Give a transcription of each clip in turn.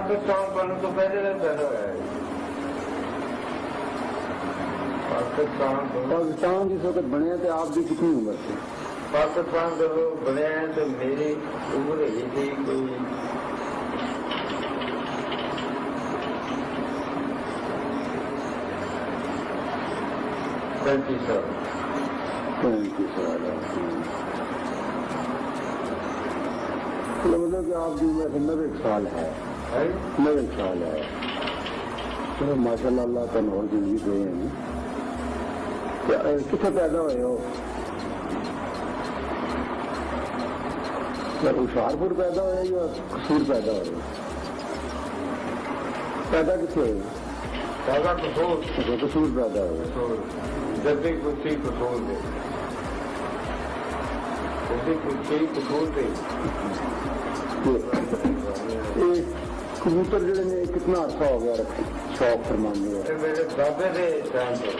پاکستان بننے تو پہلے سے پیدا ہوا ہے. پاکستان جس وقت بنیا تو آپ کی کتنی عمر تھی؟ پاکستان جب بنیا ہے تو میری عمر ہی تھی کوئی 35 سال. 35 سال. مطلب کہ آپ کی عمر 90 سال ہے. 90 سال ہے. چلو ماشاء اللہ اللہ کا اور زندگی دے ہیں. کتنے پیدا ہوئے ہو؟ ہوشیارپور پیدا ہوئے یا قصور پیدا ہوئے؟ پیدا کتنے ہوئے؟ پیدا قصور. قصور پیدا ہوئے. جب بھی کچھ قصور دے قصور دے. کبوتر جڑے نے کتنا عرصہ ہو گیا رکھے شوق فرمانے ہیں؟ میرے دادے کے ٹائم پر.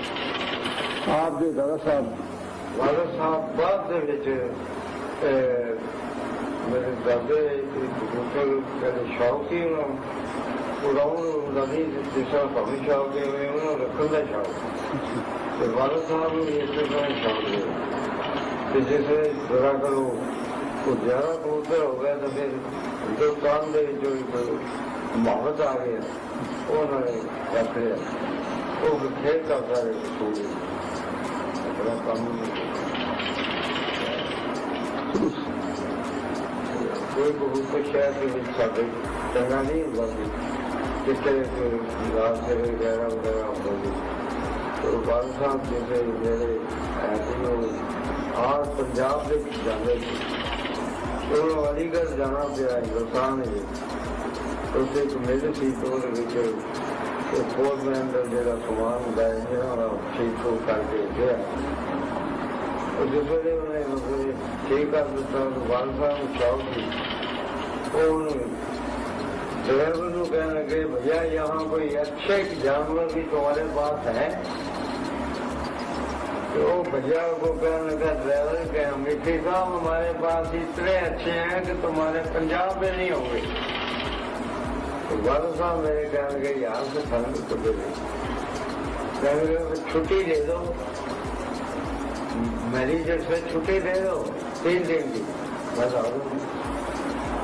آپ کے دادا صاحب؟ دادا صاحب بعد میرے دادے کبوتر پہلے شوق ہی اڑاؤں نہیں جس طرح پبھی شوق ہے انہوں نے رکھنے کا شوق. والد صاحب نے اسی طرح شوق دیا. جیسے ذرا کرو وہ زیادہ کبوتر ہو گیا تو پھر ہندوستان کے جو محبت آ گیا انہوں نے رکھ لیا. وہ کھیل کرتا ہے سکول بڑا کام کوئی کبوتر شہر کے سارے چنگا نہیں ہوتا جس طرح رات سے وغیرہ وغیرہ ہوتا ہے. تو والد صاحب جیسے میرے ایسے آج پنجاب سے جانے تھے تو علی گڑھ جانا پیا ہندوستان ہے. اسے ایک میل سی تو فور مین کا جا سامان ہوں ٹھیک ہو کر کے گیا. جس ویلے انہیں مطلب ٹھیک کر دیتا تو والد صاحب شوق تھی. ڈرائیور کو کہنے لگے بھیا یہاں کوئی اچھے جانور بھی تمہارے پاس ہے؟ تو بھیا کو کہنے لگا ڈرائیور کہ میٹھی صاحب ہمارے پاس اتنے اچھے ہیں کہ تمہارے پنجاب میں نہیں ہوں گے. تو والد صاحب میرے کہنے لگے یہاں سے فرق تو دے دیں. کہنے لگے چھٹی دے دو مینیجر سے چھٹی دے دو 3 دن کی. بس آؤ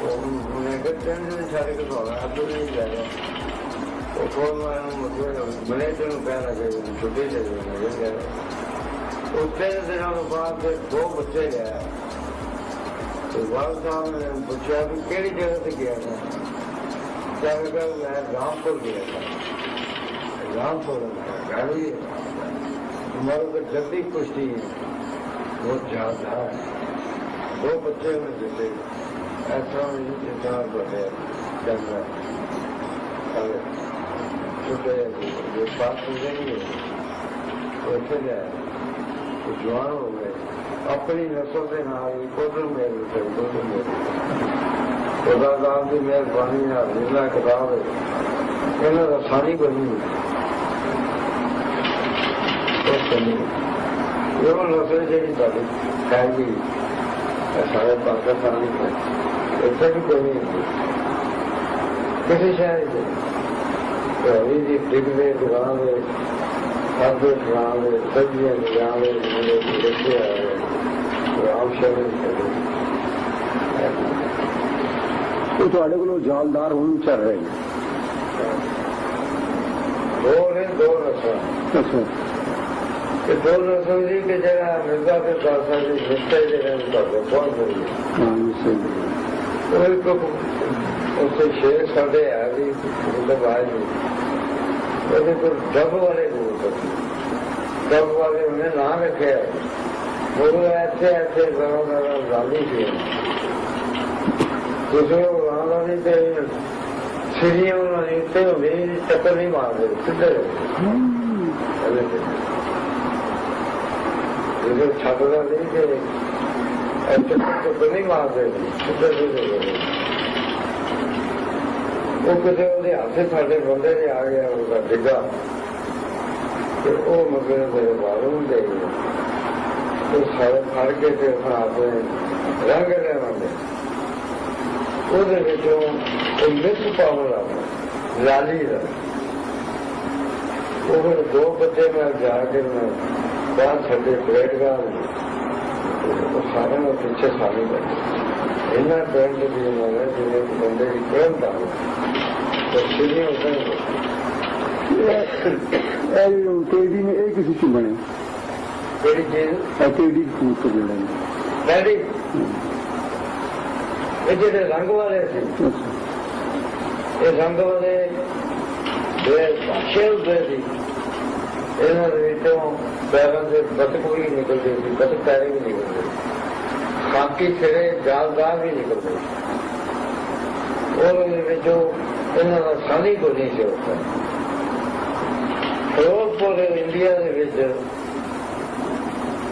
انہیں کہ 3 دن سارے کے سوال اب تو نہیں جائے گا. وہ فون مینیجر کو کہنا کہ چھٹی دے دو نہیں جائے گا. اس 3 دنوں کے بعد پھر 2 بچے گیا. تو والد صاحب نے پوچھا کہ کہڑی جگہ سے گیا تھا؟ کہنے لگا میں رامپور گیا تھا. رامپور گاڑی ہمارے کو جلدی کشتی ہے بہت زیادہ ہے. 2 بچے میں جیسے ایسا نہیں جتنا بڑھے جانا چھوٹے جو بات سمجھیں گے ویسے جائے تو جوان ہو گئے. اپنی نسل کے نام ادھر میرے ادھر میرے خدا دام کی مہربانی حضرت کتاب ہے انہیں آسانی بنی یہ نسل جی تاری ہے گی سارے پاکستان میں اتنے بھی کوئی نہیں کسی شہر سے ڈگ دے دکان دے سبزی کھان دے سبزیاں جان دے بچے آئے آم شہر تو تھوڑے کو جالدار ہوں چل رہے ہیں 2 نسل. 2 نسل جی کہ جگہ مرزا کے پاس رشتے جگہ پہنچ گئی. اس سے شیر سڑے ہے بھی مطلب آئے نہیں وہ ڈب والے کبوتر ڈب والے انہیں نام رکھے وہ ایسے ایسے لالی تھے. دوسرے کو لالی تھے سیڑھیاں اتنے ہوئی چکر نہیں مارتے سیدھے جیسے چھت کا نہیں کہ چکر نہیں مارتے سیدھے سیدھے. وہ کسی وہ ہاتھ سارے بندے نے آ گیا وہ ڈگا تو وہ مطلب میرے معلوم دے گئے تو سارے پھڑ کے پھر اپنے رنگ رہے ਉਹਦੇ ਵਿੱਚੋਂ ਉਹ ਮਿਸ ਪਾਵਰ ਆ ਲਾਲੀ ਦਾ ਉਹ ਫਿਰ 2 ਬੱਚੇ ਨਾਲ ਜਾ ਕੇ ਮੈਂ ਬਾਹਰ ਛੱਡੇ ਪਲੇਟਗਾਹ ਉਹ ਸਾਰਿਆਂ ਨੂੰ ਪਿੱਛੇ ਸਾਰੇ ਬੈਠੇ ਇਹਨਾਂ ਪਿੰਡ ਦੀ ਮਾਰਾ ਜਿਵੇਂ ਬੰਦੇ ਦੀ ਪ੍ਰੇਮ ਦਾ तो सीढ़ी होता है टेडी ने एक किसी की बने बड़ी चीज टेडी फूड को जोड़े डैडी ये जो रंग वाले थे ये रंग वाले अच्छे होते थे इन्होंने पैरों से बतकूरी निकलती थी बतक पैरे भी निकलते बाकी सिरे जालदार भी निकलते और जो ਇਹਨਾਂ ਦਾ ਸਾਨੀ ਕੋ ਨਹੀਂ ਸੀ ਹੁੰਦਾ ਫਿਰੋਜ਼ਪੁਰ ਇੰਡੀਆ ਦੇ ਵਿੱਚ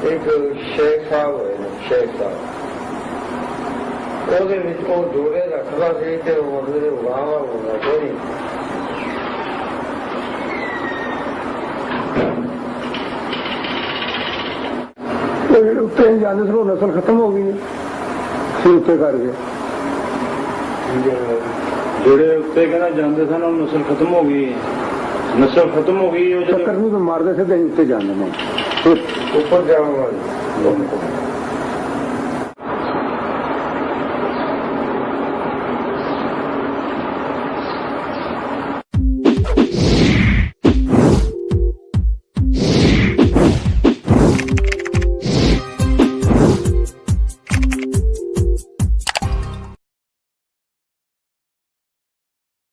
ਇੱਕ ਸ਼ੇਖ ਸਾਹਿਬ ਹੋਏ ਸ਼ੇਖ ਸਾਹਿਬ ਉਹਦੇ ਵਿੱਚ ਉਹ ਜੋੜੇ ਰੱਖਦਾ ਸੀ ਤੇ ਉਹ ਉਹਦੇ ਵਾਵਾ ਹੁੰਦਾ ਕੋਈ ਉੱਤੇ ਜਾਂਦੇ ਸੀ ਨਸਲ ਖਤਮ ਹੋ ਗਈ ਫਿਰ ਉੱਤੇ ਕਰ ਗਏ ਜਿਹੜੇ ਉੱਤੇ ਕਹਿੰਦਾ ਜਾਂਦੇ ਸਨ ਉਹ ਨਸਲ ਖਤਮ ਹੋ ਗਈ ਉਹ ਚੱਕਰ ਨਹੀਂ ਮਾਰਦੇ ਸਿੱਧੇ ਉੱਤੇ ਜਾਂਦੇ ਨੇ ਉੱਪਰ ਜਾਣ ਵਾਲੇ